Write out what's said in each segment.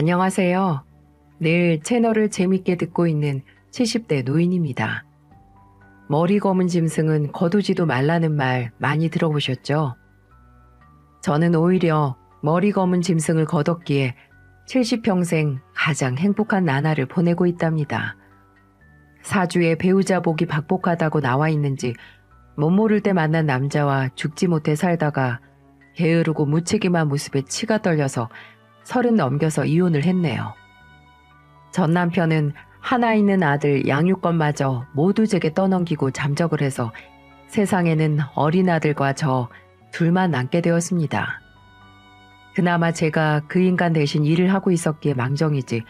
안녕하세요. 늘 채널을 재밌게 듣고 있는 70대 노인입니다. 머리 검은 짐승은 거두지도 말라는 말 많이 들어보셨죠? 저는 오히려 머리 검은 짐승을 거뒀기에 70평생 가장 행복한 나날을 보내고 있답니다. 사주에 배우자 복이 박복하다고 나와 있는지 못 모를 때 만난 남자와 죽지 못해 살다가 게으르고 무책임한 모습에 치가 떨려서 30 넘겨서 이혼을 했네요. 전 남편은 하나 있는 아들 양육권마저 모두 제게 떠넘기고 잠적을 해서 세상에는 어린 아들과 저 둘만 남게 되었습니다. 그나마 제가 그 인간 대신 일을 하고 있었기에 망정이지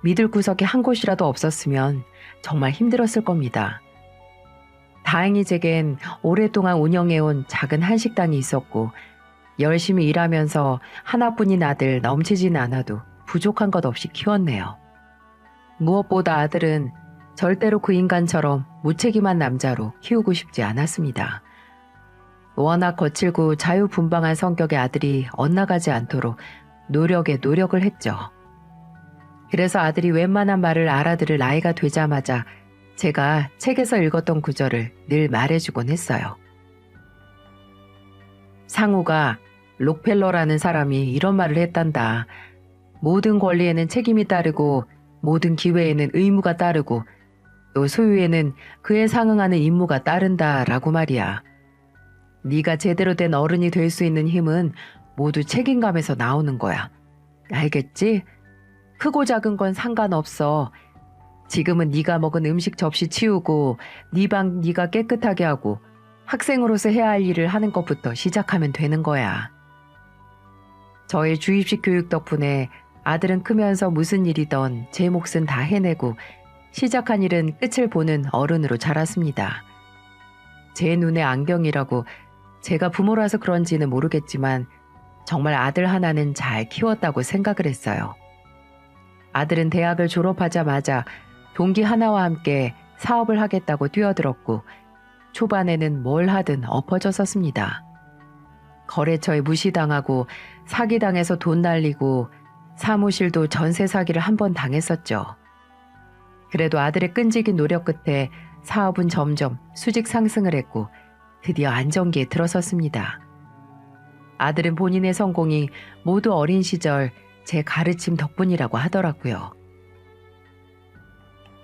믿을 구석이 한 곳이라도 없었으면 정말 힘들었을 겁니다. 다행히 제겐 오랫동안 운영해온 작은 한식당이 있었고 열심히 일하면서 하나뿐인 아들 넘치진 않아도 부족한 것 없이 키웠네요. 무엇보다 아들은 절대로 그 인간처럼 무책임한 남자로 키우고 싶지 않았습니다. 워낙 거칠고 자유분방한 성격의 아들이 엇나가지 않도록 노력에 노력을 했죠. 그래서 아들이 웬만한 말을 알아들을 나이가 되자마자 제가 책에서 읽었던 구절을 늘 말해주곤 했어요. 상우가 록펠러라는 사람이 이런 말을 했단다. 모든 권리에는 책임이 따르고 모든 기회에는 의무가 따르고 또 소유에는 그에 상응하는 임무가 따른다라고 말이야. 네가 제대로 된 어른이 될 수 있는 힘은 모두 책임감에서 나오는 거야. 알겠지? 크고 작은 건 상관없어. 지금은 네가 먹은 음식 접시 치우고 네 방 네가 깨끗하게 하고 학생으로서 해야 할 일을 하는 것부터 시작하면 되는 거야. 저의 주입식 교육 덕분에 아들은 크면서 무슨 일이던 제 몫은 다 해내고 시작한 일은 끝을 보는 어른으로 자랐습니다. 제 눈에 안경이라고 제가 부모라서 그런지는 모르겠지만 정말 아들 하나는 잘 키웠다고 생각을 했어요. 아들은 대학을 졸업하자마자 동기 하나와 함께 사업을 하겠다고 뛰어들었고 초반에는 뭘 하든 엎어졌었습니다. 거래처에 무시당하고 사기당해서 돈 날리고 사무실도 전세 사기를 한 번 당했었죠. 그래도 아들의 끈질긴 노력 끝에 사업은 점점 수직 상승을 했고 드디어 안정기에 들어섰습니다. 아들은 본인의 성공이 모두 어린 시절 제 가르침 덕분이라고 하더라고요.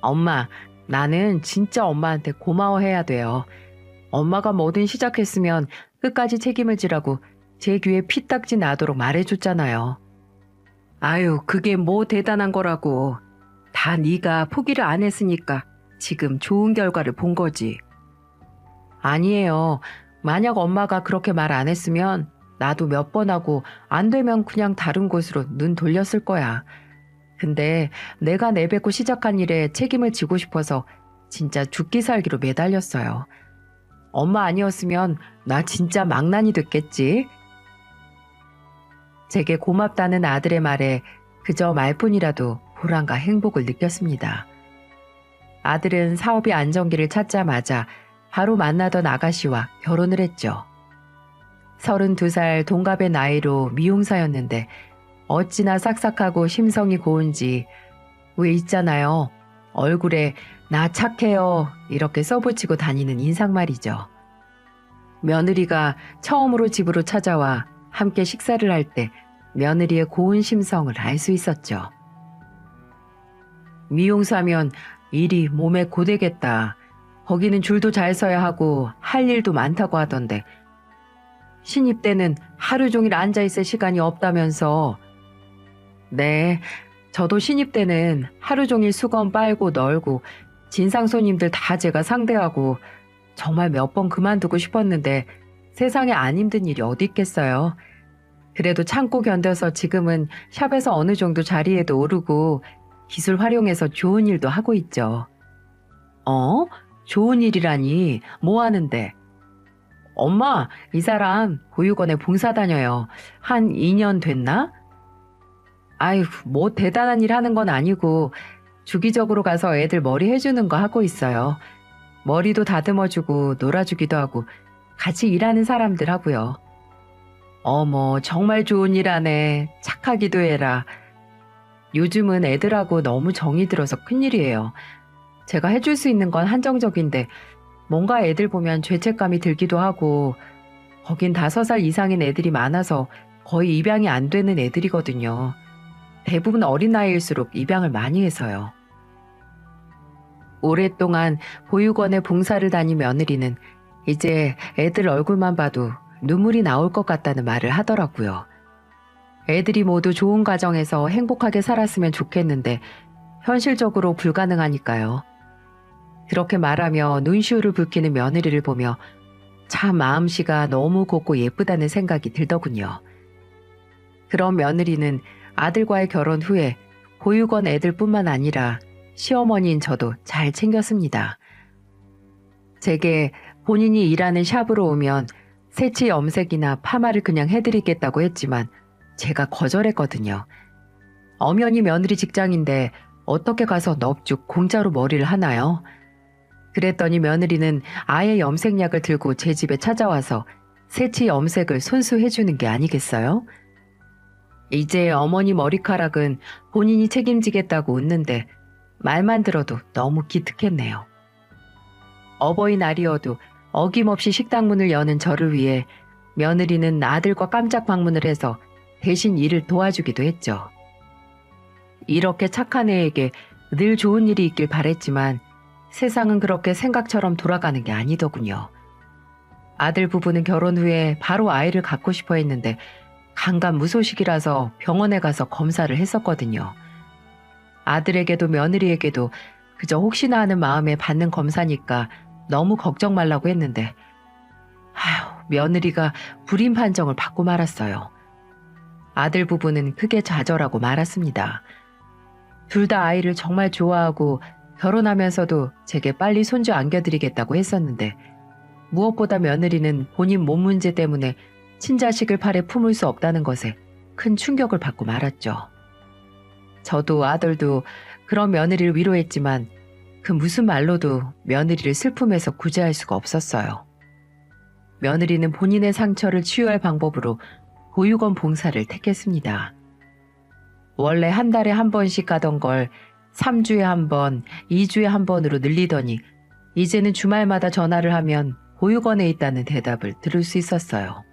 엄마, 나는 진짜 엄마한테 고마워해야 돼요. 엄마가 뭐든 시작했으면 끝까지 책임을 지라고 제 귀에 피딱지 나도록 말해줬잖아요. 아유, 그게 뭐 대단한 거라고. 다 네가 포기를 안 했으니까 지금 좋은 결과를 본 거지. 아니에요. 만약 엄마가 그렇게 말 안 했으면 나도 몇 번 하고 안 되면 그냥 다른 곳으로 눈 돌렸을 거야. 근데 내가 내뱉고 시작한 일에 책임을 지고 싶어서 진짜 죽기 살기로 매달렸어요. 엄마 아니었으면 나 진짜 망난이 됐겠지. 제게 고맙다는 아들의 말에 그저 말뿐이라도 보람과 행복을 느꼈습니다. 아들은 사업이 안정기를 찾자마자 바로 만나던 아가씨와 결혼을 했죠. 32살 동갑의 나이로 미용사였는데 어찌나 싹싹하고 심성이 고운지 왜 있잖아요. 얼굴에 나 착해요 이렇게 써붙이고 다니는 인상 말이죠. 며느리가 처음으로 집으로 찾아와 함께 식사를 할 때 며느리의 고운 심성을 알 수 있었죠. 미용사면 일이 몸에 고되겠다. 거기는 줄도 잘 서야 하고 할 일도 많다고 하던데 신입 때는 하루 종일 앉아있을 시간이 없다면서. 네, 저도 신입 때는 하루 종일 수건 빨고 널고 진상 손님들 다 제가 상대하고 정말 몇 번 그만두고 싶었는데 세상에 안 힘든 일이 어디 있겠어요. 그래도 참고 견뎌서 지금은 샵에서 어느 정도 자리에도 오르고 기술 활용해서 좋은 일도 하고 있죠. 좋은 일이라니 뭐 하는데? 엄마, 이 사람 보육원에 봉사 다녀요. 한 2년 됐나? 아유, 뭐 대단한 일 하는 건 아니고 주기적으로 가서 애들 머리 해주는 거 하고 있어요. 머리도 다듬어주고 놀아주기도 하고 같이 일하는 사람들 하고요. 어머, 정말 좋은 일 하네. 착하기도 해라. 요즘은 애들하고 너무 정이 들어서 큰일이에요. 제가 해줄 수 있는 건 한정적인데 뭔가 애들 보면 죄책감이 들기도 하고 거긴 5살 이상인 애들이 많아서 거의 입양이 안 되는 애들이거든요. 대부분 어린 나이일수록 입양을 많이 해서요. 오랫동안 보육원에 봉사를 다닌 며느리는 이제 애들 얼굴만 봐도 눈물이 나올 것 같다는 말을 하더라고요. 애들이 모두 좋은 가정에서 행복하게 살았으면 좋겠는데 현실적으로 불가능하니까요. 그렇게 말하며 눈시울을 붉히는 며느리를 보며 참 마음씨가 너무 곱고 예쁘다는 생각이 들더군요. 그런 며느리는 아들과의 결혼 후에 보육원 애들뿐만 아니라 시어머니인 저도 잘 챙겼습니다. 제게 본인이 일하는 샵으로 오면 새치 염색이나 파마를 그냥 해드리겠다고 했지만 제가 거절했거든요. 엄연히 며느리 직장인데 어떻게 가서 넙죽 공짜로 머리를 하나요? 그랬더니 며느리는 아예 염색약을 들고 제 집에 찾아와서 새치 염색을 손수해주는 게 아니겠어요? 이제 어머니 머리카락은 본인이 책임지겠다고 웃는데 말만 들어도 너무 기특했네요. 어버이날이어도 어김없이 식당 문을 여는 저를 위해 며느리는 아들과 깜짝 방문을 해서 대신 일을 도와주기도 했죠. 이렇게 착한 애에게 늘 좋은 일이 있길 바랬지만 세상은 그렇게 생각처럼 돌아가는 게 아니더군요. 아들 부부는 결혼 후에 바로 아이를 갖고 싶어 했는데 간간무소식이라서 병원에 가서 검사를 했었거든요. 아들에게도 며느리에게도 그저 혹시나 하는 마음에 받는 검사니까 너무 걱정 말라고 했는데 며느리가 불임 판정을 받고 말았어요. 아들 부부는 크게 좌절하고 말았습니다. 둘 다 아이를 정말 좋아하고 결혼하면서도 제게 빨리 손주 안겨드리겠다고 했었는데 무엇보다 며느리는 본인 몸 문제 때문에 친자식을 팔에 품을 수 없다는 것에 큰 충격을 받고 말았죠. 저도 아들도 그런 며느리를 위로했지만 그 무슨 말로도 며느리를 슬픔에서 구제할 수가 없었어요. 며느리는 본인의 상처를 치유할 방법으로 보육원 봉사를 택했습니다. 원래 한 달에 한 번씩 가던 걸 3주에 한 번, 2주에 한 번으로 늘리더니 이제는 주말마다 전화를 하면 보육원에 있다는 대답을 들을 수 있었어요.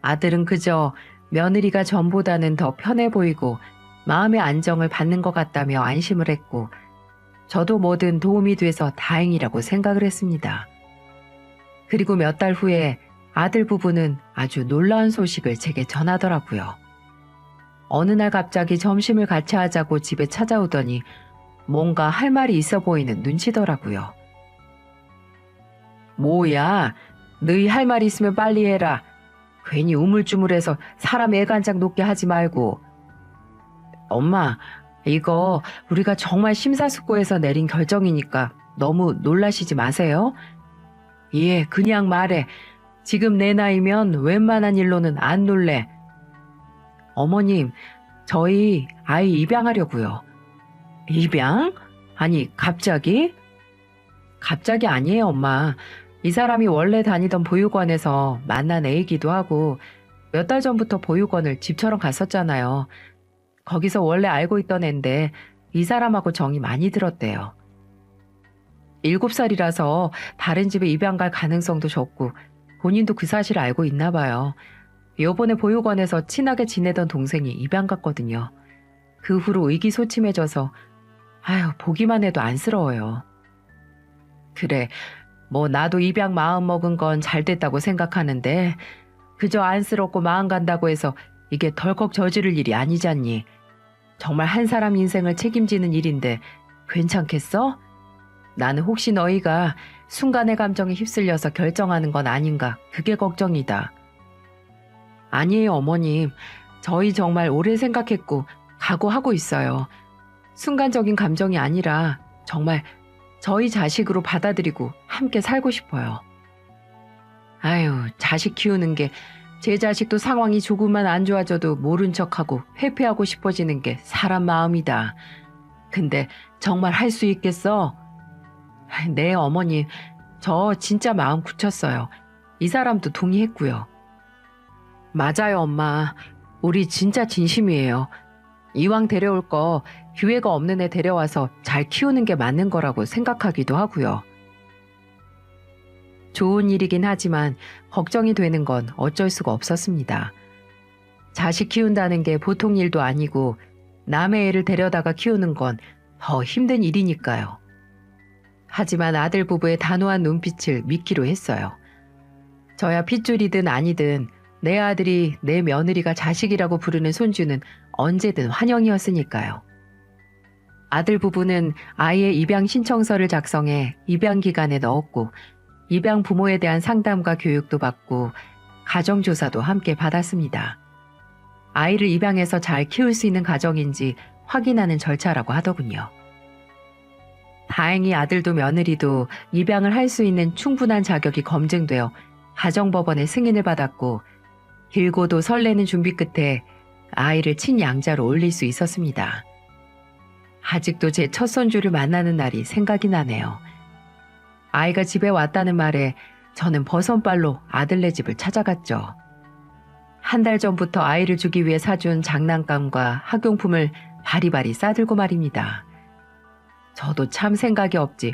아들은 그저 며느리가 전보다는 더 편해 보이고 마음의 안정을 받는 것 같다며 안심을 했고 저도 뭐든 도움이 돼서 다행이라고 생각을 했습니다. 그리고 몇 달 후에 아들 부부는 아주 놀라운 소식을 제게 전하더라고요. 어느 날 갑자기 점심을 같이 하자고 집에 찾아오더니 뭔가 할 말이 있어 보이는 눈치더라고요. 뭐야, 너희 할 말 있으면 빨리 해라. 괜히 우물쭈물해서 사람 애간장 높게 하지 말고. 엄마, 이거 우리가 정말 심사숙고해서 내린 결정이니까 너무 놀라시지 마세요. 예, 그냥 말해. 지금 내 나이면 웬만한 일로는 안 놀래. 어머님, 저희 아이 입양하려고요. 입양? 아니, 갑자기? 갑자기 아니에요, 엄마. 이 사람이 원래 다니던 보육원에서 만난 애이기도 하고 몇 달 전부터 보육원을 집처럼 갔었잖아요. 거기서 원래 알고 있던 애인데 이 사람하고 정이 많이 들었대요. 7살이라서 다른 집에 입양 갈 가능성도 적고 본인도 그 사실을 알고 있나 봐요. 요번에 보육원에서 친하게 지내던 동생이 입양 갔거든요. 그 후로 의기소침해져서 보기만 해도 안쓰러워요. 그래, 뭐 나도 입양 마음 먹은 건 잘 됐다고 생각하는데 그저 안쓰럽고 마음 간다고 해서 이게 덜컥 저지를 일이 아니잖니. 정말 한 사람 인생을 책임지는 일인데 괜찮겠어? 나는 혹시 너희가 순간의 감정에 휩쓸려서 결정하는 건 아닌가 그게 걱정이다. 아니에요, 어머님. 저희 정말 오래 생각했고 각오하고 있어요. 순간적인 감정이 아니라 정말 저희 자식으로 받아들이고 함께 살고 싶어요. 자식 키우는 게 제 자식도 상황이 조금만 안 좋아져도 모른 척하고 회피하고 싶어지는 게 사람 마음이다. 근데 정말 할 수 있겠어? 네, 어머니. 저 진짜 마음 굳혔어요. 이 사람도 동의했고요. 맞아요, 엄마. 우리 진짜 진심이에요. 이왕 데려올 거 기회가 없는 애 데려와서 잘 키우는 게 맞는 거라고 생각하기도 하고요. 좋은 일이긴 하지만 걱정이 되는 건 어쩔 수가 없었습니다. 자식 키운다는 게 보통 일도 아니고 남의 애를 데려다가 키우는 건 더 힘든 일이니까요. 하지만 아들 부부의 단호한 눈빛을 믿기로 했어요. 저야 핏줄이든 아니든 내 아들이 내 며느리가 자식이라고 부르는 손주는 언제든 환영이었으니까요. 아들 부부는 아이의 입양 신청서를 작성해 입양기관에 넣었고 입양 부모에 대한 상담과 교육도 받고 가정조사도 함께 받았습니다. 아이를 입양해서 잘 키울 수 있는 가정인지 확인하는 절차라고 하더군요. 다행히 아들도 며느리도 입양을 할 수 있는 충분한 자격이 검증되어 가정법원의 승인을 받았고 길고도 설레는 준비 끝에 아이를 친양자로 올릴 수 있었습니다. 아직도 제 첫 손주를 만나는 날이 생각이 나네요. 아이가 집에 왔다는 말에 저는 버선발로 아들네 집을 찾아갔죠. 한 달 전부터 아이를 주기 위해 사준 장난감과 학용품을 바리바리 싸들고 말입니다. 저도 참 생각이 없지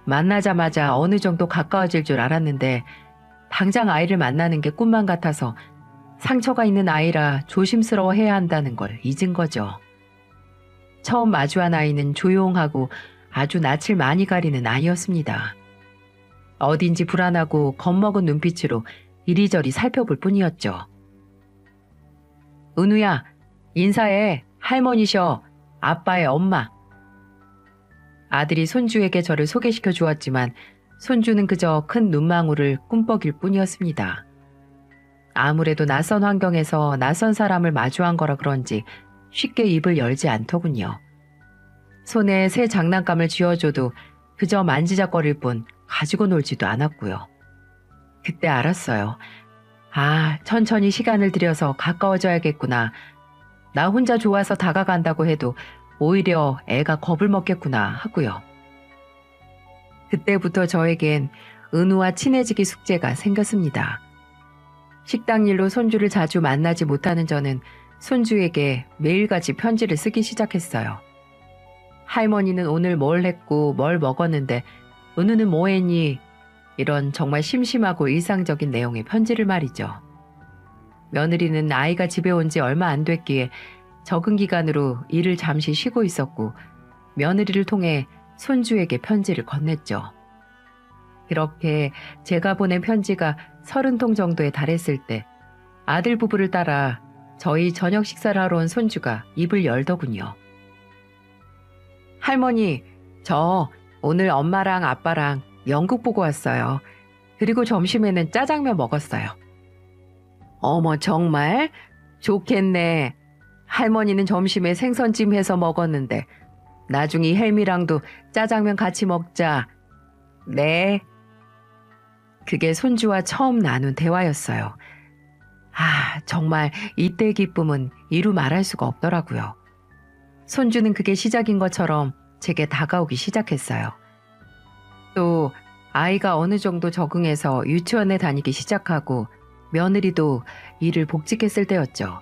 만나자마자 어느 정도 가까워질 줄 알았는데 당장 아이를 만나는 게 꿈만 같아서 상처가 있는 아이라 조심스러워해야 한다는 걸 잊은 거죠. 처음 마주한 아이는 조용하고 아주 낯을 많이 가리는 아이였습니다. 어딘지 불안하고 겁먹은 눈빛으로 이리저리 살펴볼 뿐이었죠. 은우야, 인사해. 할머니셔. 아빠의 엄마. 아들이 손주에게 저를 소개시켜 주었지만 손주는 그저 큰 눈망울을 꿈뻑일 뿐이었습니다. 아무래도 낯선 환경에서 낯선 사람을 마주한 거라 그런지 쉽게 입을 열지 않더군요. 손에 새 장난감을 쥐어줘도 그저 만지작거릴 뿐 가지고 놀지도 않았고요. 그때 알았어요. 아, 천천히 시간을 들여서 가까워져야겠구나. 나 혼자 좋아서 다가간다고 해도 오히려 애가 겁을 먹겠구나 하고요. 그때부터 저에겐 은우와 친해지기 숙제가 생겼습니다. 식당 일로 손주를 자주 만나지 못하는 저는 손주에게 매일같이 편지를 쓰기 시작했어요. 할머니는 오늘 뭘 했고 뭘 먹었는데 은우는 뭐 했니? 이런 정말 심심하고 일상적인 내용의 편지를 말이죠. 며느리는 아이가 집에 온 지 얼마 안 됐기에 적응 기간으로 일을 잠시 쉬고 있었고 며느리를 통해 손주에게 편지를 건넸죠. 그렇게 제가 보낸 편지가 30통 정도에 달했을 때 아들 부부를 따라 저희 저녁 식사를 하러 온 손주가 입을 열더군요. 할머니, 저 오늘 엄마랑 아빠랑 연극 보고 왔어요. 그리고 점심에는 짜장면 먹었어요. 어머, 정말? 좋겠네. 할머니는 점심에 생선찜 해서 먹었는데 나중에 헬미랑도 짜장면 같이 먹자. 네. 그게 손주와 처음 나눈 대화였어요. 아, 정말 이때 기쁨은 이루 말할 수가 없더라고요. 손주는 그게 시작인 것처럼 제게 다가오기 시작했어요. 또 아이가 어느 정도 적응해서 유치원에 다니기 시작하고 며느리도 일을 복직했을 때였죠.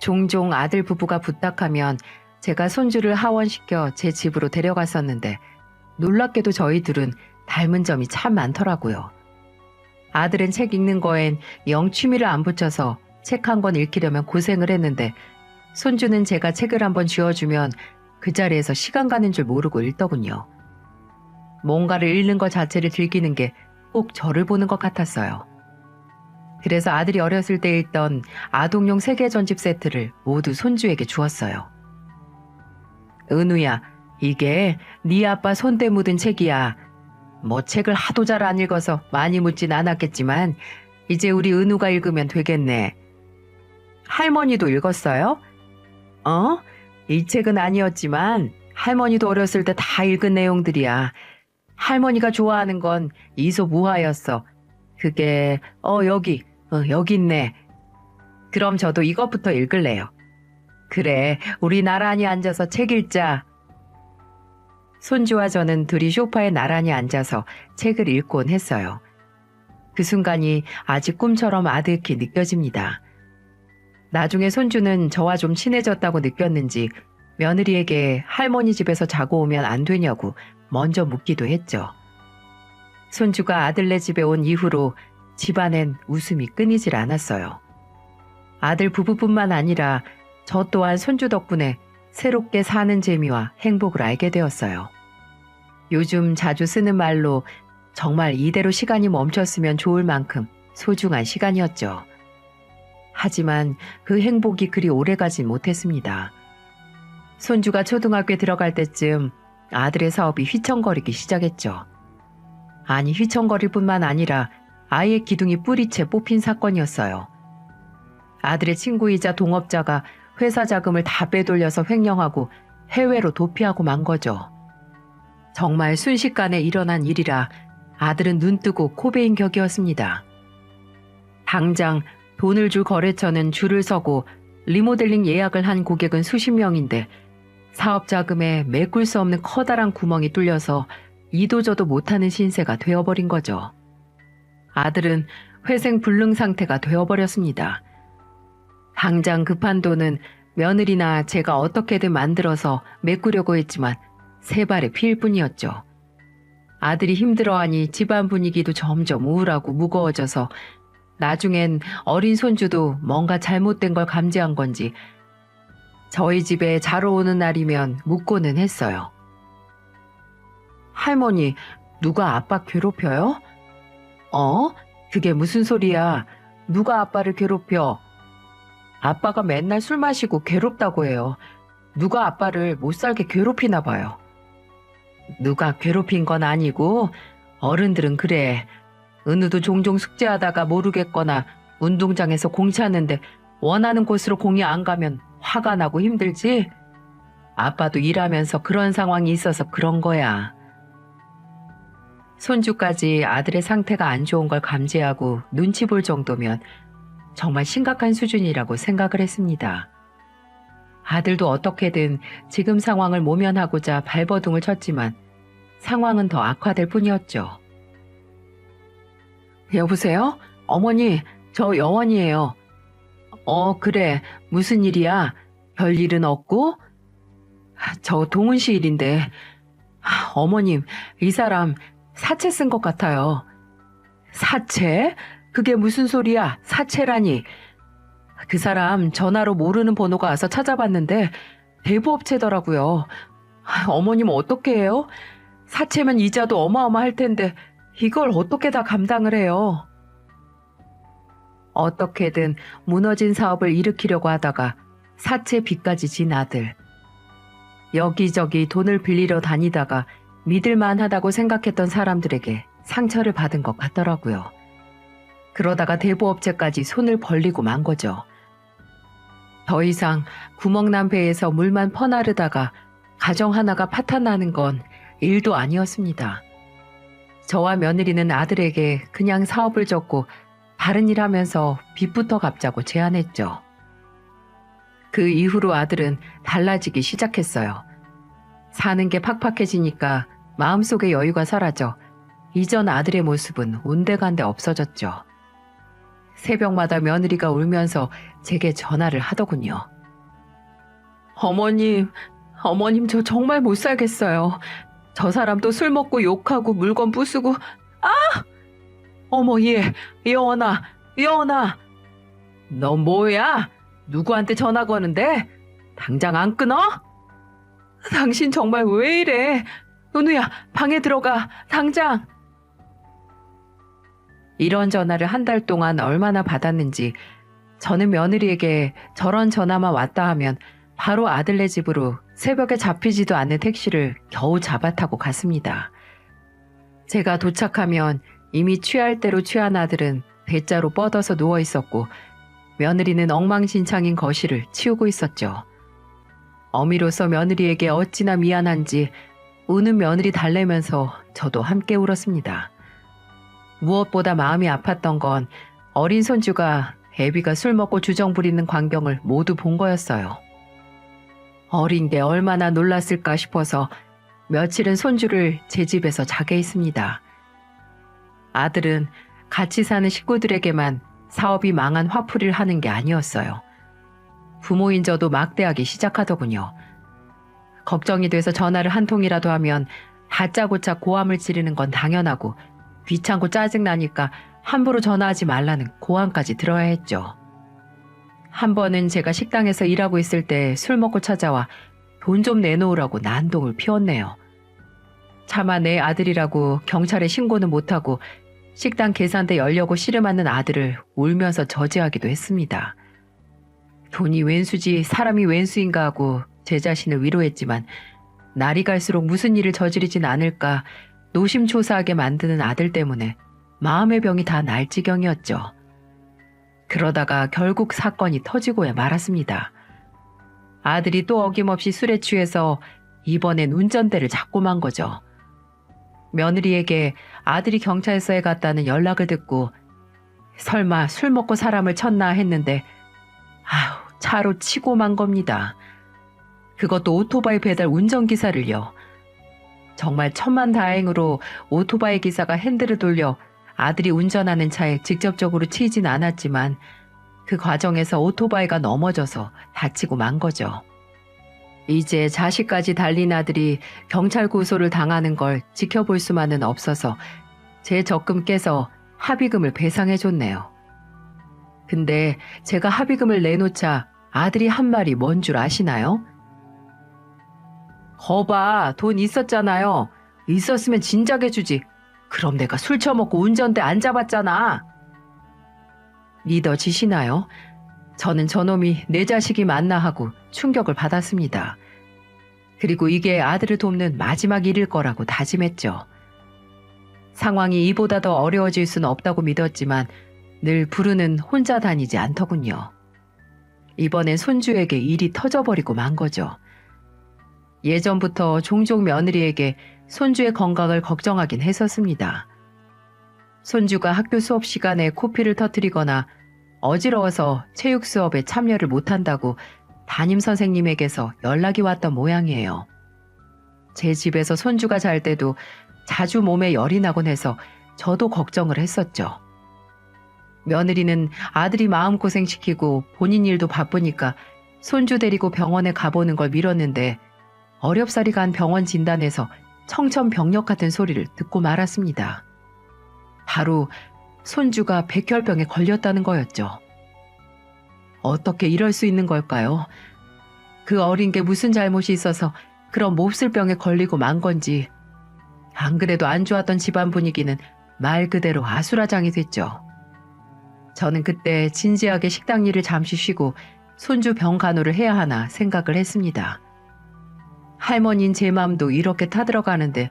종종 아들 부부가 부탁하면 제가 손주를 하원시켜 제 집으로 데려갔었는데 놀랍게도 저희들은 닮은 점이 참 많더라고요. 아들은 책 읽는 거엔 영 취미를 안 붙여서 책 한 권 읽히려면 고생을 했는데 손주는 제가 책을 한번 쥐어주면 그 자리에서 시간 가는 줄 모르고 읽더군요. 뭔가를 읽는 것 자체를 즐기는 게 꼭 저를 보는 것 같았어요. 그래서 아들이 어렸을 때 읽던 아동용 세계 전집 세트를 모두 손주에게 주었어요. 은우야, 이게 네 아빠 손때 묻은 책이야. 뭐 책을 하도 잘 안 읽어서 많이 묻진 않았겠지만 이제 우리 은우가 읽으면 되겠네. 할머니도 읽었어요? 이 책은 아니었지만 할머니도 어렸을 때 다 읽은 내용들이야. 할머니가 좋아하는 건 이솝 우화였어. 그게 여기 있네. 그럼 저도 이것부터 읽을래요. 그래, 우리 나란히 앉아서 책 읽자. 손주와 저는 둘이 소파에 나란히 앉아서 책을 읽곤 했어요. 그 순간이 아직 꿈처럼 아득히 느껴집니다. 나중에 손주는 저와 좀 친해졌다고 느꼈는지 며느리에게 할머니 집에서 자고 오면 안 되냐고 먼저 묻기도 했죠. 손주가 아들네 집에 온 이후로 집안엔 웃음이 끊이질 않았어요. 아들 부부뿐만 아니라 저 또한 손주 덕분에 새롭게 사는 재미와 행복을 알게 되었어요. 요즘 자주 쓰는 말로 정말 이대로 시간이 멈췄으면 좋을 만큼 소중한 시간이었죠. 하지만 그 행복이 그리 오래가진 못했습니다. 손주가 초등학교에 들어갈 때쯤 아들의 사업이 휘청거리기 시작했죠. 아니, 휘청거릴 뿐만 아니라 아이의 기둥이 뿌리채 뽑힌 사건이었어요. 아들의 친구이자 동업자가 회사 자금을 다 빼돌려서 횡령하고 해외로 도피하고 만 거죠. 정말 순식간에 일어난 일이라 아들은 눈뜨고 코베인 격이었습니다. 당장 돈을 줄 거래처는 줄을 서고 리모델링 예약을 한 고객은 수십 명인데 사업 자금에 메꿀 수 없는 커다란 구멍이 뚫려서 이도저도 못하는 신세가 되어버린 거죠. 아들은 회생불능 상태가 되어버렸습니다. 당장 급한 돈은 며느리나 제가 어떻게든 만들어서 메꾸려고 했지만 세 발의 피일 뿐이었죠. 아들이 힘들어하니 집안 분위기도 점점 우울하고 무거워져서 나중엔 어린 손주도 뭔가 잘못된 걸 감지한 건지 저희 집에 자러 오는 날이면 묻고는 했어요. 할머니, 누가 아빠 괴롭혀요? 그게 무슨 소리야? 누가 아빠를 괴롭혀? 아빠가 맨날 술 마시고 괴롭다고 해요. 누가 아빠를 못살게 괴롭히나 봐요. 누가 괴롭힌 건 아니고 어른들은 그래. 은우도 종종 숙제하다가 모르겠거나 운동장에서 공 차는데 원하는 곳으로 공이 안 가면 화가 나고 힘들지? 아빠도 일하면서 그런 상황이 있어서 그런 거야. 손주까지 아들의 상태가 안 좋은 걸 감지하고 눈치 볼 정도면 정말 심각한 수준이라고 생각을 했습니다. 아들도 어떻게든 지금 상황을 모면하고자 발버둥을 쳤지만 상황은 더 악화될 뿐이었죠. 여보세요? 어머니, 저 여원이에요. 그래. 무슨 일이야? 별일은 없고? 저 동훈 씨 일인데. 어머님, 이 사람 사채 쓴 것 같아요. 사채? 그게 무슨 소리야? 사채라니. 그 사람 전화로 모르는 번호가 와서 찾아봤는데 대부업체더라고요. 어머님 어떻게 해요? 사채면 이자도 어마어마할 텐데 이걸 어떻게 다 감당을 해요? 어떻게든 무너진 사업을 일으키려고 하다가 사채 빚까지 진 아들. 여기저기 돈을 빌리러 다니다가 믿을만하다고 생각했던 사람들에게 상처를 받은 것 같더라고요. 그러다가 대부업체까지 손을 벌리고 만 거죠. 더 이상 구멍난 배에서 물만 퍼나르다가 가정 하나가 파탄나는 건 일도 아니었습니다. 저와 며느리는 아들에게 그냥 사업을 접고 다른 일 하면서 빚부터 갚자고 제안했죠. 그 이후로 아들은 달라지기 시작했어요. 사는 게 팍팍해지니까 마음속의 여유가 사라져 이전 아들의 모습은 온데간데 없어졌죠. 새벽마다 며느리가 울면서 제게 전화를 하더군요. 어머님 저 정말 못 살겠어요. 저 사람 또 술 먹고 욕하고 물건 부수고 어머 여원아 너 뭐야? 누구한테 전화 거는데? 당장 안 끊어? 당신 정말 왜 이래? 은우야 방에 들어가 당장. 이런 전화를 한 달 동안 얼마나 받았는지 저는 며느리에게 저런 전화만 왔다 하면 바로 아들네 집으로 새벽에 잡히지도 않는 택시를 겨우 잡아 타고 갔습니다. 제가 도착하면 이미 취할 대로 취한 아들은 대자로 뻗어서 누워 있었고 며느리는 엉망진창인 거실을 치우고 있었죠. 어미로서 며느리에게 어찌나 미안한지 우는 며느리 달래면서 저도 함께 울었습니다. 무엇보다 마음이 아팠던 건 어린 손주가 애비가 술 먹고 주정 부리는 광경을 모두 본 거였어요. 어린 게 얼마나 놀랐을까 싶어서 며칠은 손주를 제 집에서 자게 했습니다. 아들은 같이 사는 식구들에게만 사업이 망한 화풀이를 하는 게 아니었어요. 부모인 저도 막대하기 시작하더군요. 걱정이 돼서 전화를 한 통이라도 하면 다짜고짜 고함을 지르는 건 당연하고 귀찮고 짜증나니까 함부로 전화하지 말라는 고함까지 들어야 했죠. 한 번은 제가 식당에서 일하고 있을 때 술 먹고 찾아와 돈 좀 내놓으라고 난동을 피웠네요. 차마 내 아들이라고 경찰에 신고는 못하고 식당 계산대 열려고 씨름하는 아들을 울면서 저지하기도 했습니다. 돈이 웬수지 사람이 웬수인가 하고 제 자신을 위로했지만 날이 갈수록 무슨 일을 저지르진 않을까 노심초사하게 만드는 아들 때문에 마음의 병이 다 날 지경이었죠. 그러다가 결국 사건이 터지고야 말았습니다. 아들이 또 어김없이 술에 취해서 이번엔 운전대를 잡고 만 거죠. 며느리에게 아들이 경찰서에 갔다는 연락을 듣고 설마 술 먹고 사람을 쳤나 했는데 차로 치고 만 겁니다. 그것도 오토바이 배달 운전기사를요. 정말 천만다행으로 오토바이 기사가 핸들을 돌려 아들이 운전하는 차에 직접적으로 치진 않았지만 그 과정에서 오토바이가 넘어져서 다치고 만 거죠. 이제 자식까지 달린 아들이 경찰 고소를 당하는 걸 지켜볼 수만은 없어서 제 적금 깨서 합의금을 배상해줬네요. 근데 제가 합의금을 내놓자 아들이 한 말이 뭔 줄 아시나요? 거봐, 돈 있었잖아요. 있었으면 진작에 주지. 그럼 내가 술 처먹고 운전대 안 잡았잖아. 믿어지시나요? 저는 저놈이 내 자식이 맞나 하고 충격을 받았습니다. 그리고 이게 아들을 돕는 마지막 일일 거라고 다짐했죠. 상황이 이보다 더 어려워질 수는 없다고 믿었지만 늘 부르는 혼자 다니지 않더군요. 이번엔 손주에게 일이 터져버리고 만 거죠. 예전부터 종종 며느리에게 손주의 건강을 걱정하긴 했었습니다. 손주가 학교 수업 시간에 코피를 터뜨리거나 어지러워서 체육 수업에 참여를 못한다고 담임 선생님에게서 연락이 왔던 모양이에요. 제 집에서 손주가 잘 때도 자주 몸에 열이 나곤 해서 저도 걱정을 했었죠. 며느리는 아들이 마음고생시키고 본인 일도 바쁘니까 손주 데리고 병원에 가보는 걸 미뤘는데 어렵사리 간 병원 진단에서 청천벽력 같은 소리를 듣고 말았습니다. 바로 손주가 백혈병에 걸렸다는 거였죠. 어떻게 이럴 수 있는 걸까요? 그 어린 게 무슨 잘못이 있어서 그런 몹쓸 병에 걸리고 만 건지. 안 그래도 안 좋았던 집안 분위기는 말 그대로 아수라장이 됐죠. 저는 그때 진지하게 식당 일을 잠시 쉬고 손주 병 간호를 해야 하나 생각을 했습니다. 할머니인 제 마음도 이렇게 타들어가는데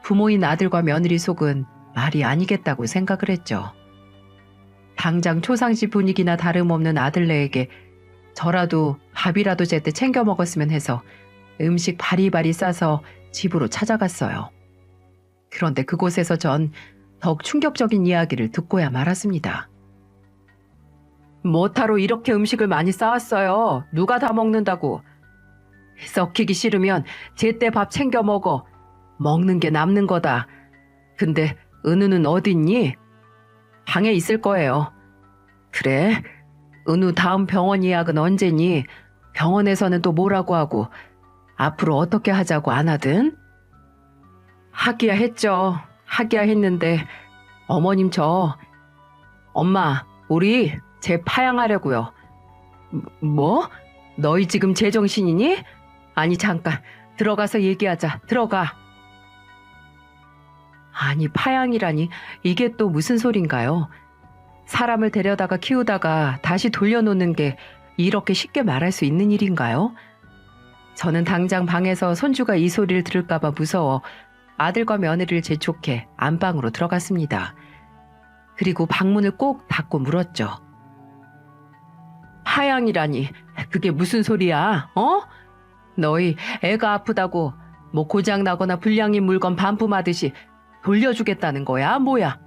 부모인 아들과 며느리 속은 말이 아니겠다고 생각을 했죠. 당장 초상집 분위기나 다름없는 아들네에게 저라도 밥이라도 제때 챙겨 먹었으면 해서 음식 바리바리 싸서 집으로 찾아갔어요. 그런데 그곳에서 전 더욱 충격적인 이야기를 듣고야 말았습니다. 뭐하러 이렇게 음식을 많이 싸왔어요? 누가 다 먹는다고? 썩히기 싫으면 제때 밥 챙겨 먹어. 먹는 게 남는 거다. 근데 은우는 어디 있니? 방에 있을 거예요. 그래? 은우 다음 병원 예약은 언제니? 병원에서는 또 뭐라고 하고 앞으로 어떻게 하자고 안 하든? 하기야 했죠. 하기야 했는데 어머님 엄마 우리 재파양하려고요. 뭐? 너희 지금 제정신이니? 아니 잠깐 들어가서 얘기하자. 들어가. 아니 파양이라니 이게 또 무슨 소린가요? 사람을 데려다가 키우다가 다시 돌려놓는 게 이렇게 쉽게 말할 수 있는 일인가요? 저는 당장 방에서 손주가 이 소리를 들을까봐 무서워 아들과 며느리를 재촉해 안방으로 들어갔습니다. 그리고 방문을 꼭 닫고 물었죠. 파양이라니 그게 무슨 소리야? 어? 너희 애가 아프다고 뭐 고장나거나 불량인 물건 반품하듯이 돌려주겠다는 거야? 뭐야?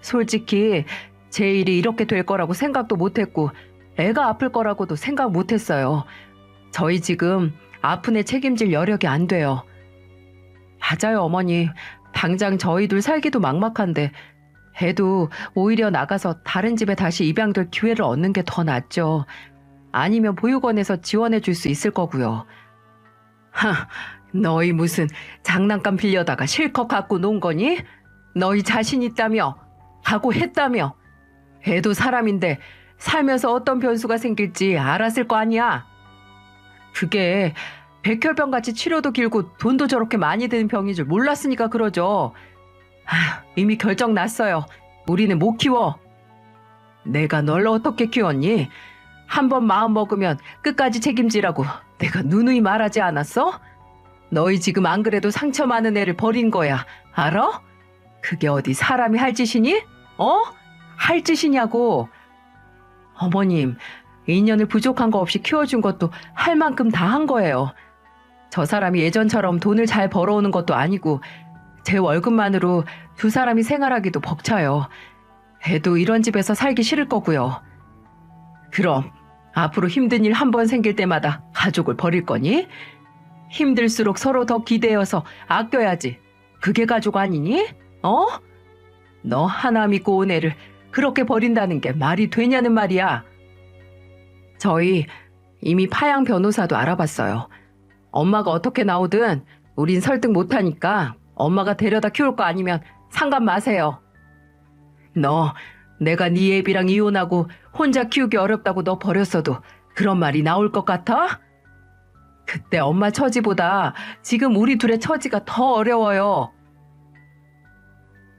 솔직히 제 일이 이렇게 될 거라고 생각도 못했고 애가 아플 거라고도 생각 못했어요. 저희 지금 아픈 애 책임질 여력이 안 돼요. 맞아요 어머니. 당장 저희 둘 살기도 막막한데 해도 오히려 나가서 다른 집에 다시 입양될 기회를 얻는 게 더 낫죠. 아니면 보육원에서 지원해 줄 수 있을 거고요. 하, 너희 무슨 장난감 빌려다가 실컷 갖고 논 거니? 너희 자신 있다며? 각오했다며? 애도 사람인데 살면서 어떤 변수가 생길지 알았을 거 아니야? 그게 백혈병같이 치료도 길고 돈도 저렇게 많이 드는 병인 줄 몰랐으니까 그러죠. 이미 결정 났어요. 우리는 못 키워. 내가 널 어떻게 키웠니? 한 번 마음 먹으면 끝까지 책임지라고 내가 누누이 말하지 않았어? 너희 지금 안 그래도 상처 많은 애를 버린 거야. 알아? 그게 어디 사람이 할 짓이니? 할 짓이냐고. 어머님, 인연을 부족한 거 없이 키워준 것도 할 만큼 다 한 거예요. 저 사람이 예전처럼 돈을 잘 벌어오는 것도 아니고 제 월급만으로 두 사람이 생활하기도 벅차요. 애도 이런 집에서 살기 싫을 거고요. 그럼 앞으로 힘든 일 한 번 생길 때마다 가족을 버릴 거니? 힘들수록 서로 더 기대어서 아껴야지. 그게 가족 아니니? 너 하나 믿고 온 애를 그렇게 버린다는 게 말이 되냐는 말이야. 저희 이미 파양 변호사도 알아봤어요. 엄마가 어떻게 나오든 우린 설득 못하니까 엄마가 데려다 키울 거 아니면 상관 마세요. 너 내가 네 애비랑 이혼하고 혼자 키우기 어렵다고 너 버렸어도 그런 말이 나올 것 같아? 그때 엄마 처지보다 지금 우리 둘의 처지가 더 어려워요.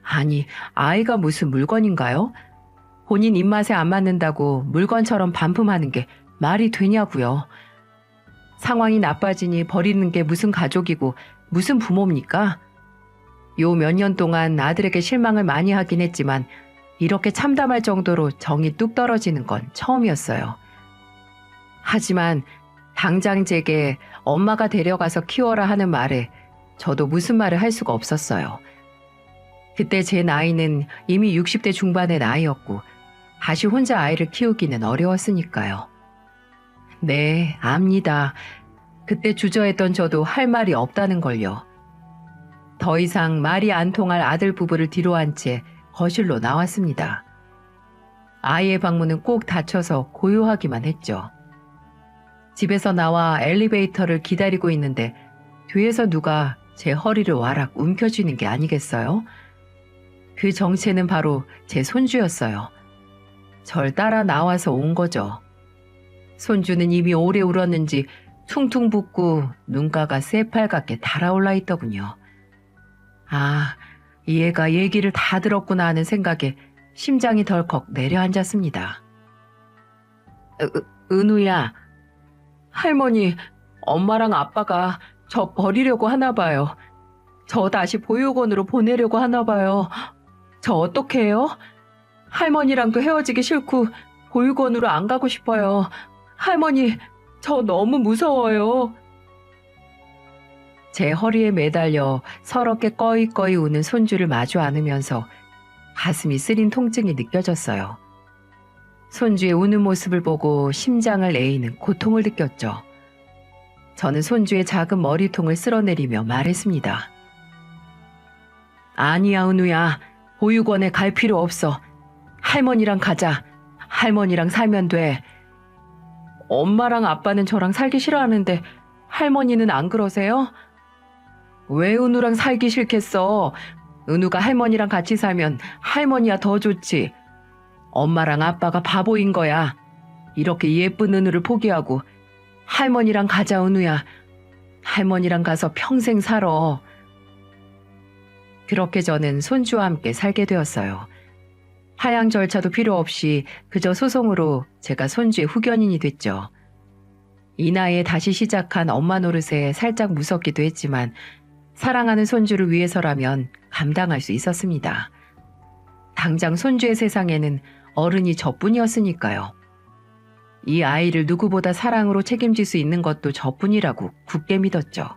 아니, 아이가 무슨 물건인가요? 본인 입맛에 안 맞는다고 물건처럼 반품하는 게 말이 되냐고요. 상황이 나빠지니 버리는 게 무슨 가족이고 무슨 부모입니까? 요 몇 년 동안 아들에게 실망을 많이 하긴 했지만 이렇게 참담할 정도로 정이 뚝 떨어지는 건 처음이었어요. 하지만 당장 제게 엄마가 데려가서 키워라 하는 말에 저도 무슨 말을 할 수가 없었어요. 그때 제 나이는 이미 60대 중반의 나이였고 다시 혼자 아이를 키우기는 어려웠으니까요. 네, 압니다. 그때 주저했던 저도 할 말이 없다는 걸요. 더 이상 말이 안 통할 아들 부부를 뒤로한 채 거실로 나왔습니다. 아이의 방문은 꼭 닫혀서 고요하기만 했죠. 집에서 나와 엘리베이터를 기다리고 있는데 뒤에서 누가 제 허리를 와락 움켜쥐는 게 아니겠어요? 그 정체는 바로 제 손주였어요. 절 따라 나와서 온 거죠. 손주는 이미 오래 울었는지 퉁퉁 붓고 눈가가 새빨갛게 달아올라 있더군요. 아, 이 애가 얘기를 다 들었구나 하는 생각에 심장이 덜컥 내려앉았습니다. 은우야, 할머니, 엄마랑 아빠가 저 버리려고 하나 봐요. 저 다시 보육원으로 보내려고 하나 봐요. 저 어떡해요? 할머니랑도 헤어지기 싫고 보육원으로 안 가고 싶어요. 할머니, 저 너무 무서워요. 제 허리에 매달려 서럽게 꺼이꺼이 우는 손주를 마주 안으면서 가슴이 쓰린 통증이 느껴졌어요. 손주의 우는 모습을 보고 심장을 에이는 고통을 느꼈죠. 저는 손주의 작은 머리통을 쓸어내리며 말했습니다. 아니야, 은우야. 보육원에 갈 필요 없어. 할머니랑 가자. 할머니랑 살면 돼. 엄마랑 아빠는 저랑 살기 싫어하는데 할머니는 안 그러세요? 왜 은우랑 살기 싫겠어? 은우가 할머니랑 같이 살면 할머니야 더 좋지. 엄마랑 아빠가 바보인 거야. 이렇게 예쁜 은우를 포기하고 할머니랑 가자, 은우야. 할머니랑 가서 평생 살아. 그렇게 저는 손주와 함께 살게 되었어요. 하향 절차도 필요 없이 그저 소송으로 제가 손주의 후견인이 됐죠. 이 나이에 다시 시작한 엄마 노릇에 살짝 무섭기도 했지만 사랑하는 손주를 위해서라면 감당할 수 있었습니다. 당장 손주의 세상에는 어른이 저뿐이었으니까요. 이 아이를 누구보다 사랑으로 책임질 수 있는 것도 저뿐이라고 굳게 믿었죠.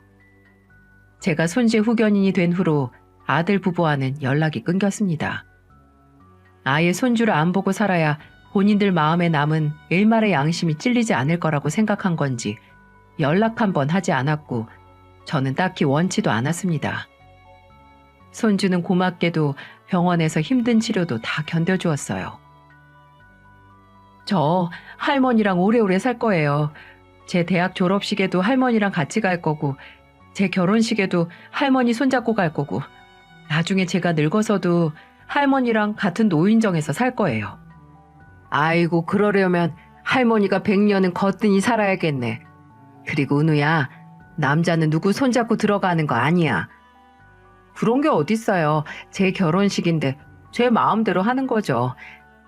제가 손주의 후견인이 된 후로 아들 부부와는 연락이 끊겼습니다. 아예 손주를 안 보고 살아야 본인들 마음에 남은 일말의 양심이 찔리지 않을 거라고 생각한 건지 연락 한 번 하지 않았고 저는 딱히 원치도 않았습니다. 손주는 고맙게도 병원에서 힘든 치료도 다 견뎌주었어요. 저 할머니랑 오래오래 살 거예요. 제 대학 졸업식에도 할머니랑 같이 갈 거고, 제 결혼식에도 할머니 손잡고 갈 거고, 나중에 제가 늙어서도 할머니랑 같은 노인정에서 살 거예요. 아이고, 그러려면 할머니가 100년은 거뜬히 살아야겠네. 그리고 은우야, 남자는 누구 손잡고 들어가는 거 아니야. 그런 게 어딨어요. 제 결혼식인데 제 마음대로 하는 거죠.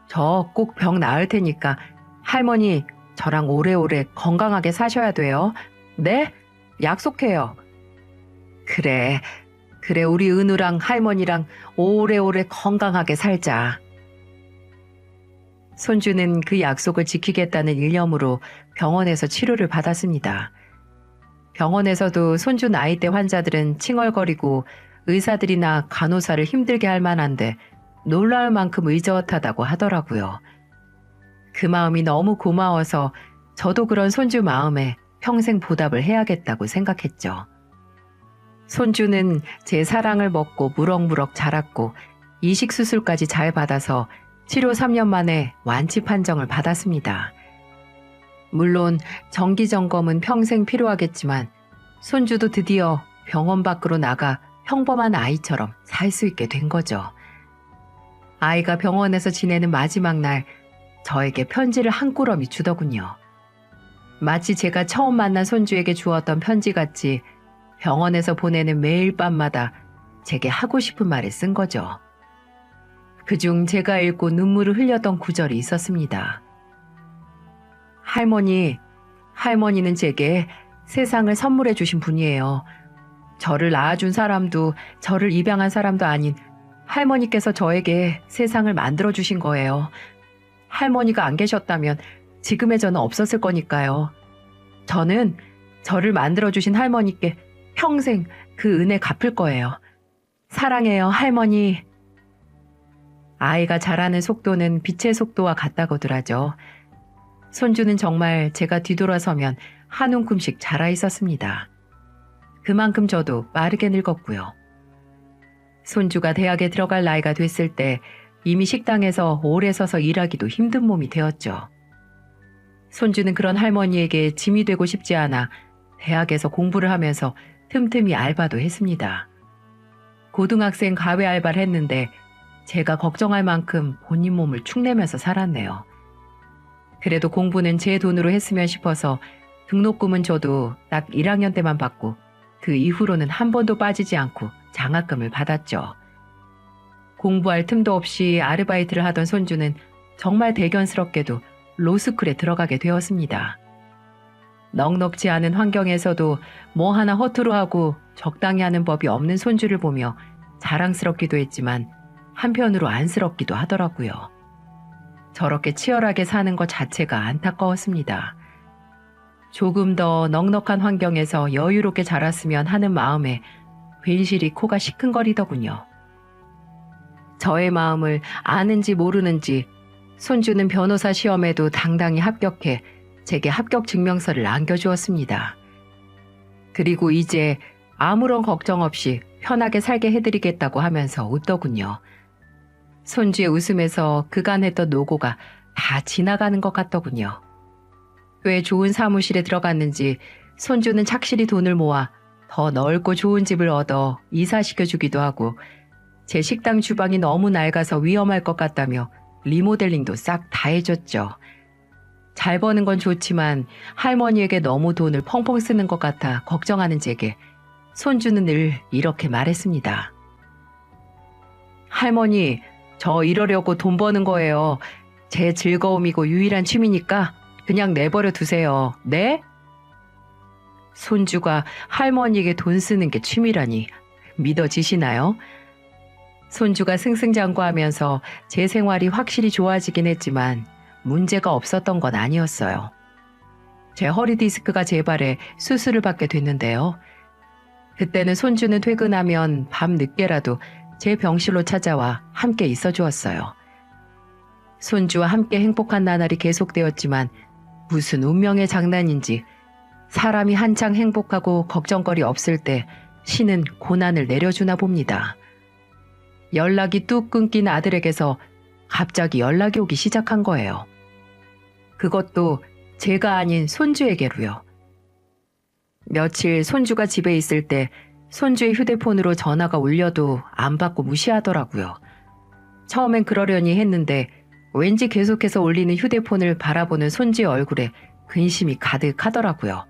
저 꼭 병 나을 테니까 할머니 저랑 오래오래 건강하게 사셔야 돼요. 네? 약속해요. 그래, 우리 은우랑 할머니랑 오래오래 건강하게 살자. 손주는 그 약속을 지키겠다는 일념으로 병원에서 치료를 받았습니다. 병원에서도 손주 나이대 환자들은 칭얼거리고 의사들이나 간호사를 힘들게 할 만한데 놀라울 만큼 의젓하다고 하더라고요. 그 마음이 너무 고마워서 저도 그런 손주 마음에 평생 보답을 해야겠다고 생각했죠. 손주는 제 사랑을 먹고 무럭무럭 자랐고 이식수술까지 잘 받아서 치료 3년 만에 완치 판정을 받았습니다. 물론 정기점검은 평생 필요하겠지만 손주도 드디어 병원 밖으로 나가 평범한 아이처럼 살 수 있게 된 거죠. 아이가 병원에서 지내는 마지막 날 저에게 편지를 한 꾸러미 주더군요. 마치 제가 처음 만난 손주에게 주었던 편지같이 병원에서 보내는 매일 밤마다 제게 하고 싶은 말을 쓴 거죠. 그중 제가 읽고 눈물을 흘렸던 구절이 있었습니다. 할머니는 제게 세상을 선물해 주신 분이에요. 저를 낳아준 사람도 저를 입양한 사람도 아닌 할머니께서 저에게 세상을 만들어 주신 거예요. 할머니가 안 계셨다면 지금의 저는 없었을 거니까요. 저는 저를 만들어 주신 할머니께 평생 그 은혜 갚을 거예요. 사랑해요, 할머니. 아이가 자라는 속도는 빛의 속도와 같다고들하죠. 손주는 정말 제가 뒤돌아서면 한 움큼씩 자라 있었습니다. 그만큼 저도 빠르게 늙었고요. 손주가 대학에 들어갈 나이가 됐을 때 이미 식당에서 오래 서서 일하기도 힘든 몸이 되었죠. 손주는 그런 할머니에게 짐이 되고 싶지 않아 대학에서 공부를 하면서 틈틈이 알바도 했습니다. 고등학생 가외 알바를 했는데 제가 걱정할 만큼 본인 몸을 축내면서 살았네요. 그래도 공부는 제 돈으로 했으면 싶어서 등록금은 저도 딱 1학년 때만 받고 그 이후로는 한 번도 빠지지 않고 장학금을 받았죠. 공부할 틈도 없이 아르바이트를 하던 손주는 정말 대견스럽게도 로스쿨에 들어가게 되었습니다. 넉넉지 않은 환경에서도 뭐 하나 허투루 하고 적당히 하는 법이 없는 손주를 보며 자랑스럽기도 했지만 한편으로 안쓰럽기도 하더라고요. 저렇게 치열하게 사는 것 자체가 안타까웠습니다. 조금 더 넉넉한 환경에서 여유롭게 자랐으면 하는 마음에 괜시리 코가 시큰거리더군요. 저의 마음을 아는지 모르는지 손주는 변호사 시험에도 당당히 합격해 제게 합격 증명서를 안겨주었습니다. 그리고 이제 아무런 걱정 없이 편하게 살게 해드리겠다고 하면서 웃더군요. 손주의 웃음에서 그간 했던 노고가 다 지나가는 것 같더군요. 꽤 좋은 사무실에 들어갔는지 손주는 착실히 돈을 모아 더 넓고 좋은 집을 얻어 이사시켜주기도 하고 제 식당 주방이 너무 낡아서 위험할 것 같다며 리모델링도 싹 다 해줬죠. 잘 버는 건 좋지만 할머니에게 너무 돈을 펑펑 쓰는 것 같아 걱정하는 제게 손주는 늘 이렇게 말했습니다. 할머니, 저 이러려고 돈 버는 거예요. 제 즐거움이고 유일한 취미니까 그냥 내버려 두세요. 네? 손주가 할머니에게 돈 쓰는 게 취미라니 믿어지시나요? 손주가 승승장구하면서 제 생활이 확실히 좋아지긴 했지만 문제가 없었던 건 아니었어요. 제 허리 디스크가 재발해 수술을 받게 됐는데요. 그때는 손주는 퇴근하면 밤 늦게라도 제 병실로 찾아와 함께 있어 주었어요. 손주와 함께 행복한 나날이 계속되었지만 무슨 운명의 장난인지 사람이 한창 행복하고 걱정거리 없을 때 신은 고난을 내려주나 봅니다. 연락이 뚝 끊긴 아들에게서 갑자기 연락이 오기 시작한 거예요. 그것도 제가 아닌 손주에게로요. 며칠 손주가 집에 있을 때 손주의 휴대폰으로 전화가 울려도 안 받고 무시하더라고요. 처음엔 그러려니 했는데 왠지 계속해서 울리는 휴대폰을 바라보는 손주의 얼굴에 근심이 가득하더라고요.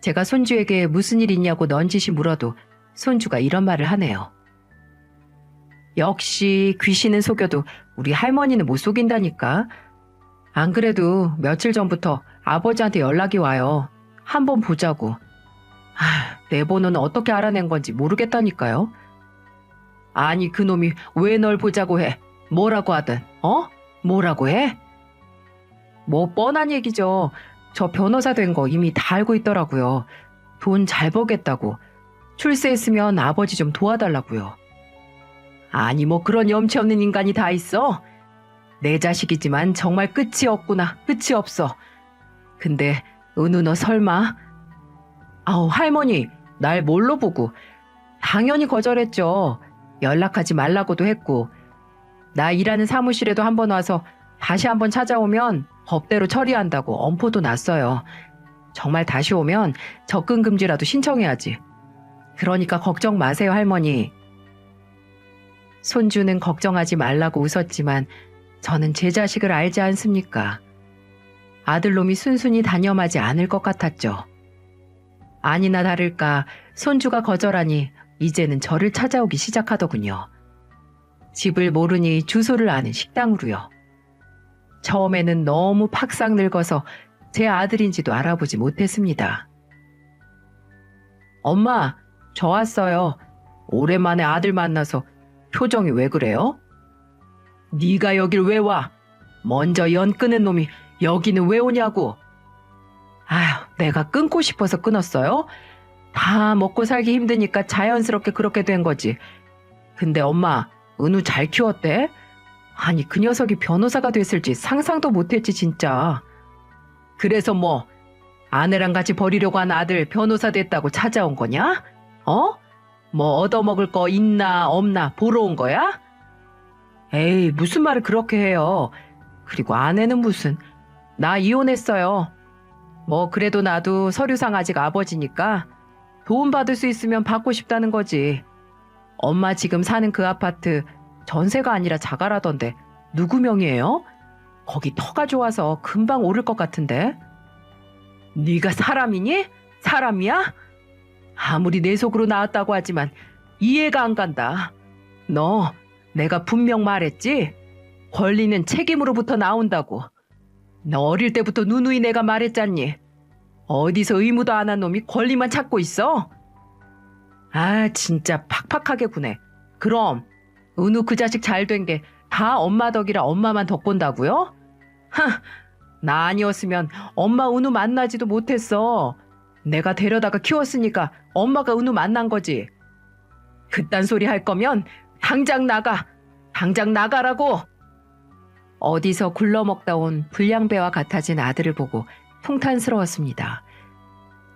제가 손주에게 무슨 일 있냐고 넌지시 물어도 손주가 이런 말을 하네요. 역시 귀신은 속여도 우리 할머니는 못 속인다니까. 안 그래도 며칠 전부터 아버지한테 연락이 와요. 한번 보자고. 내 번호는 어떻게 알아낸 건지 모르겠다니까요. 아니 그놈이 왜 널 보자고 해? 뭐라고 하든 뭐라고 해? 뭐 뻔한 얘기죠. 저 변호사 된 거 이미 다 알고 있더라고요. 돈 잘 벌겠다고. 출세했으면 아버지 좀 도와달라고요. 아니 뭐 그런 염치 없는 인간이 다 있어? 내 자식이지만 정말 끝이 없구나. 끝이 없어. 근데 은우 너 설마? 아우 할머니 날 뭘로 보고. 당연히 거절했죠. 연락하지 말라고도 했고. 나 일하는 사무실에도 한번 와서 다시 한번 찾아오면 법대로 처리한다고 엄포도 놨어요. 정말 다시 오면 접근 금지라도 신청해야지. 그러니까 걱정 마세요 할머니. 손주는 걱정하지 말라고 웃었지만 저는 제 자식을 알지 않습니까? 아들놈이 순순히 단념하지 않을 것 같았죠. 아니나 다를까 손주가 거절하니 이제는 저를 찾아오기 시작하더군요. 집을 모르니 주소를 아는 식당으로요. 처음에는 너무 팍싹 늙어서 제 아들인지도 알아보지 못했습니다. 엄마, 저 왔어요. 오랜만에 아들 만나서 표정이 왜 그래요? 네가 여길 왜 와? 먼저 연 끊은 놈이 여기는 왜 오냐고. 아휴, 내가 끊고 싶어서 끊었어요? 다 먹고 살기 힘드니까 자연스럽게 그렇게 된 거지. 근데 엄마, 은우 잘 키웠대? 아니 그 녀석이 변호사가 됐을지 상상도 못했지 진짜. 그래서 뭐 아내랑 같이 버리려고 한 아들 변호사 됐다고 찾아온 거냐? 뭐 얻어먹을 거 있나 없나 보러 온 거야? 에이 무슨 말을 그렇게 해요. 그리고 아내는 무슨. 나 이혼했어요. 뭐 그래도 나도 서류상 아직 아버지니까 도움 받을 수 있으면 받고 싶다는 거지. 엄마 지금 사는 그 아파트 전세가 아니라 자가라던데 누구 명의예요? 거기 터가 좋아서 금방 오를 것 같은데. 네가 사람이니? 사람이야? 아무리 내 속으로 나왔다고 하지만 이해가 안 간다. 너 내가 분명 말했지? 권리는 책임으로부터 나온다고. 너 어릴 때부터 누누이 내가 말했잖니. 어디서 의무도 안 한 놈이 권리만 찾고 있어? 아 진짜 팍팍하게 구네. 그럼 은우 그 자식 잘 된 게 다 엄마 덕이라 엄마만 덕본다고요? 나 아니었으면 엄마 은우 만나지도 못했어. 내가 데려다가 키웠으니까 엄마가 은우 만난 거지. 그딴 소리 할 거면 당장 나가. 당장 나가라고. 어디서 굴러먹다 온 불량배와 같아진 아들을 보고 통탄스러웠습니다.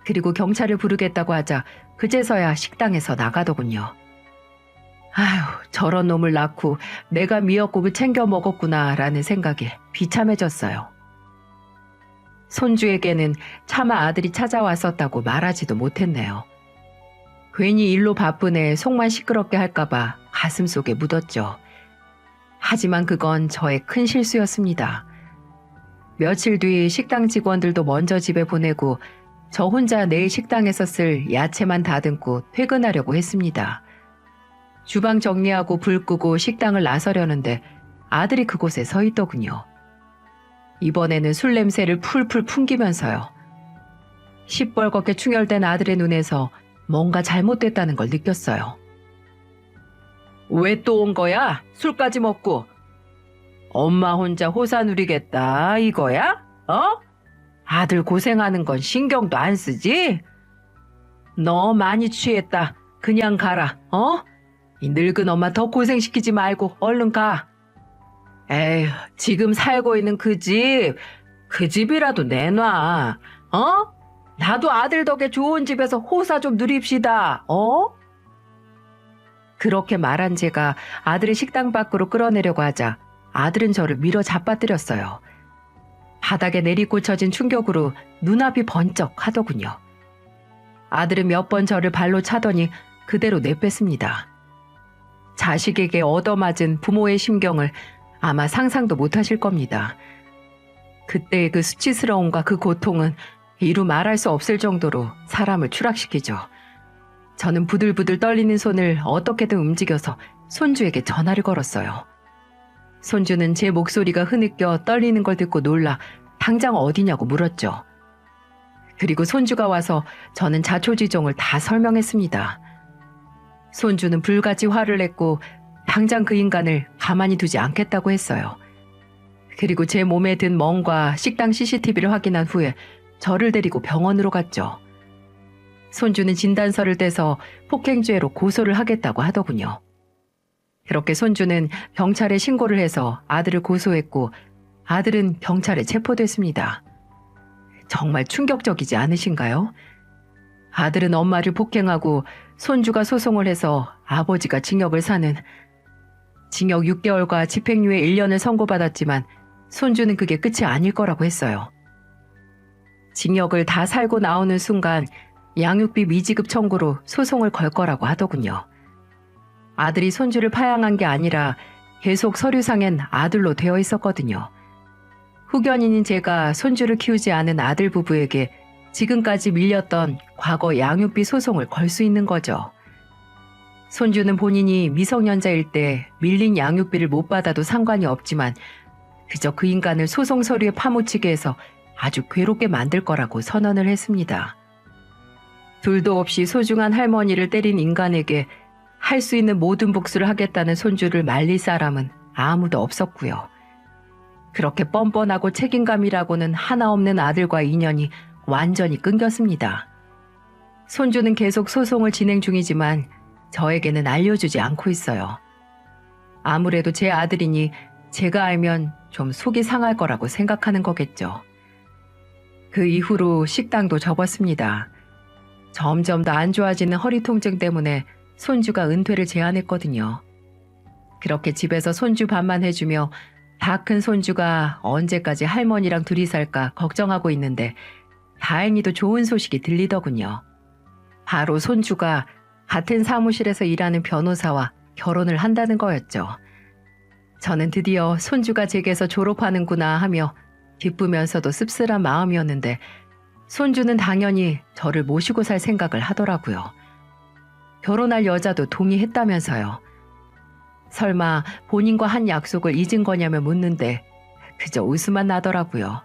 그리고 경찰을 부르겠다고 하자 그제서야 식당에서 나가더군요. 아휴, 저런 놈을 낳고 내가 미역국을 챙겨 먹었구나라는 생각에 비참해졌어요. 손주에게는 차마 아들이 찾아왔었다고 말하지도 못했네요. 괜히 일로 바쁜 애 속만 시끄럽게 할까봐 가슴속에 묻었죠. 하지만 그건 저의 큰 실수였습니다. 며칠 뒤 식당 직원들도 먼저 집에 보내고 저 혼자 내일 식당에서 쓸 야채만 다듬고 퇴근하려고 했습니다. 주방 정리하고 불 끄고 식당을 나서려는데 아들이 그곳에 서 있더군요. 이번에는 술 냄새를 풀풀 풍기면서요. 시뻘겋게 충혈된 아들의 눈에서 뭔가 잘못됐다는 걸 느꼈어요. 왜 또 온 거야? 술까지 먹고. 엄마 혼자 호사 누리겠다 이거야? 아들 고생하는 건 신경도 안 쓰지? 너 많이 취했다. 그냥 가라. 이 늙은 엄마 더 고생시키지 말고 얼른 가. 에휴, 지금 살고 있는 그 집이라도 내놔. 나도 아들 덕에 좋은 집에서 호사 좀 누립시다. 그렇게 말한 제가 아들을 식당 밖으로 끌어내려고 하자 아들은 저를 밀어 잡아뜨렸어요. 바닥에 내리꽂혀진 충격으로 눈앞이 번쩍 하더군요. 아들은 몇 번 저를 발로 차더니 그대로 내뺐습니다. 자식에게 얻어맞은 부모의 심경을 아마 상상도 못하실 겁니다. 그때의 그 수치스러움과 그 고통은 이루 말할 수 없을 정도로 사람을 추락시키죠. 저는 부들부들 떨리는 손을 어떻게든 움직여서 손주에게 전화를 걸었어요. 손주는 제 목소리가 흐느껴 떨리는 걸 듣고 놀라 당장 어디냐고 물었죠. 그리고 손주가 와서 저는 자초지종을 다 설명했습니다. 손주는 불같이 화를 냈고 당장 그 인간을 가만히 두지 않겠다고 했어요. 그리고 제 몸에 든 멍과 식당 CCTV를 확인한 후에 저를 데리고 병원으로 갔죠. 손주는 진단서를 떼서 폭행죄로 고소를 하겠다고 하더군요. 그렇게 손주는 경찰에 신고를 해서 아들을 고소했고 아들은 경찰에 체포됐습니다. 정말 충격적이지 않으신가요? 아들은 엄마를 폭행하고 손주가 소송을 해서 아버지가 징역을 사는 징역 6개월과 집행유예 1년을 선고받았지만 손주는 그게 끝이 아닐 거라고 했어요. 징역을 다 살고 나오는 순간 양육비 미지급 청구로 소송을 걸 거라고 하더군요. 아들이 손주를 파양한 게 아니라 계속 서류상엔 아들로 되어 있었거든요. 후견인인 제가 손주를 키우지 않은 아들 부부에게 지금까지 밀렸던 과거 양육비 소송을 걸 수 있는 거죠. 손주는 본인이 미성년자일 때 밀린 양육비를 못 받아도 상관이 없지만 그저 그 인간을 소송 서류에 파묻히게 해서 아주 괴롭게 만들 거라고 선언을 했습니다. 둘도 없이 소중한 할머니를 때린 인간에게 할 수 있는 모든 복수를 하겠다는 손주를 말릴 사람은 아무도 없었고요. 그렇게 뻔뻔하고 책임감이라고는 하나 없는 아들과 인연이 완전히 끊겼습니다. 손주는 계속 소송을 진행 중이지만 저에게는 알려주지 않고 있어요. 아무래도 제 아들이니 제가 알면 좀 속이 상할 거라고 생각하는 거겠죠. 그 이후로 식당도 접었습니다. 점점 더 안 좋아지는 허리 통증 때문에 손주가 은퇴를 제안했거든요. 그렇게 집에서 손주 밥만 해주며 다 큰 손주가 언제까지 할머니랑 둘이 살까 걱정하고 있는데 다행히도 좋은 소식이 들리더군요. 바로 손주가 같은 사무실에서 일하는 변호사와 결혼을 한다는 거였죠. 저는 드디어 손주가 제게서 졸업하는구나 하며 기쁘면서도 씁쓸한 마음이었는데 손주는 당연히 저를 모시고 살 생각을 하더라고요. 결혼할 여자도 동의했다면서요. 설마 본인과 한 약속을 잊은 거냐며 묻는데 그저 웃음만 나더라고요.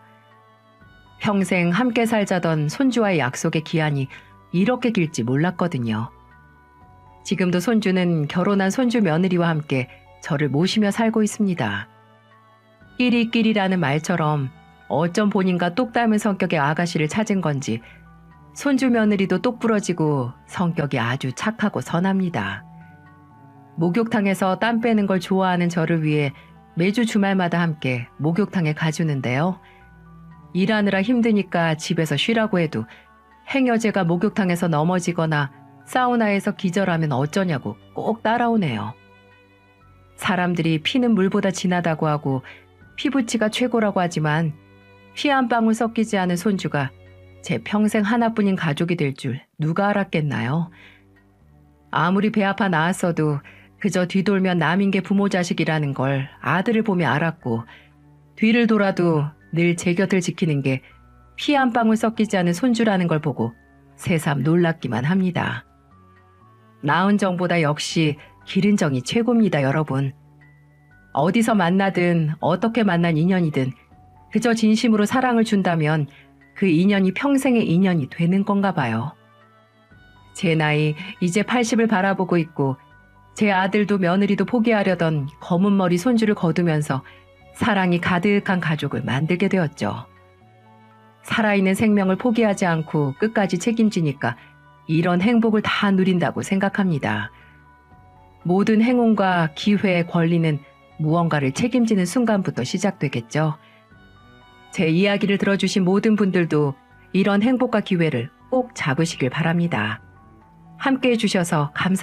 평생 함께 살자던 손주와의 약속의 기한이 이렇게 길지 몰랐거든요. 지금도 손주는 결혼한 손주 며느리와 함께 저를 모시며 살고 있습니다. 끼리끼리라는 말처럼 어쩜 본인과 똑 닮은 성격의 아가씨를 찾은 건지 손주 며느리도 똑 부러지고 성격이 아주 착하고 선합니다. 목욕탕에서 땀 빼는 걸 좋아하는 저를 위해 매주 주말마다 함께 목욕탕에 가주는데요. 일하느라 힘드니까 집에서 쉬라고 해도 행여제가 목욕탕에서 넘어지거나 사우나에서 기절하면 어쩌냐고 꼭 따라오네요. 사람들이 피는 물보다 진하다고 하고 피부치가 최고라고 하지만 피 한 방울 섞이지 않은 손주가 제 평생 하나뿐인 가족이 될 줄 누가 알았겠나요? 아무리 배 아파 나았어도 그저 뒤돌면 남인 게 부모 자식이라는 걸 아들을 보며 알았고 뒤를 돌아도 늘 제 곁을 지키는 게 피 한 방울 섞이지 않은 손주라는 걸 보고 새삼 놀랍기만 합니다. 낳은 정보다 역시 기른 정이 최고입니다, 여러분. 어디서 만나든 어떻게 만난 인연이든 그저 진심으로 사랑을 준다면 그 인연이 평생의 인연이 되는 건가 봐요. 제 나이 이제 80을 바라보고 있고 제 아들도 며느리도 포기하려던 검은 머리 손주를 거두면서 사랑이 가득한 가족을 만들게 되었죠. 살아있는 생명을 포기하지 않고 끝까지 책임지니까 이런 행복을 다 누린다고 생각합니다. 모든 행운과 기회, 권리는 무언가를 책임지는 순간부터 시작되겠죠. 제 이야기를 들어주신 모든 분들도 이런 행복과 기회를 꼭 잡으시길 바랍니다. 함께 해주셔서 감사합니다.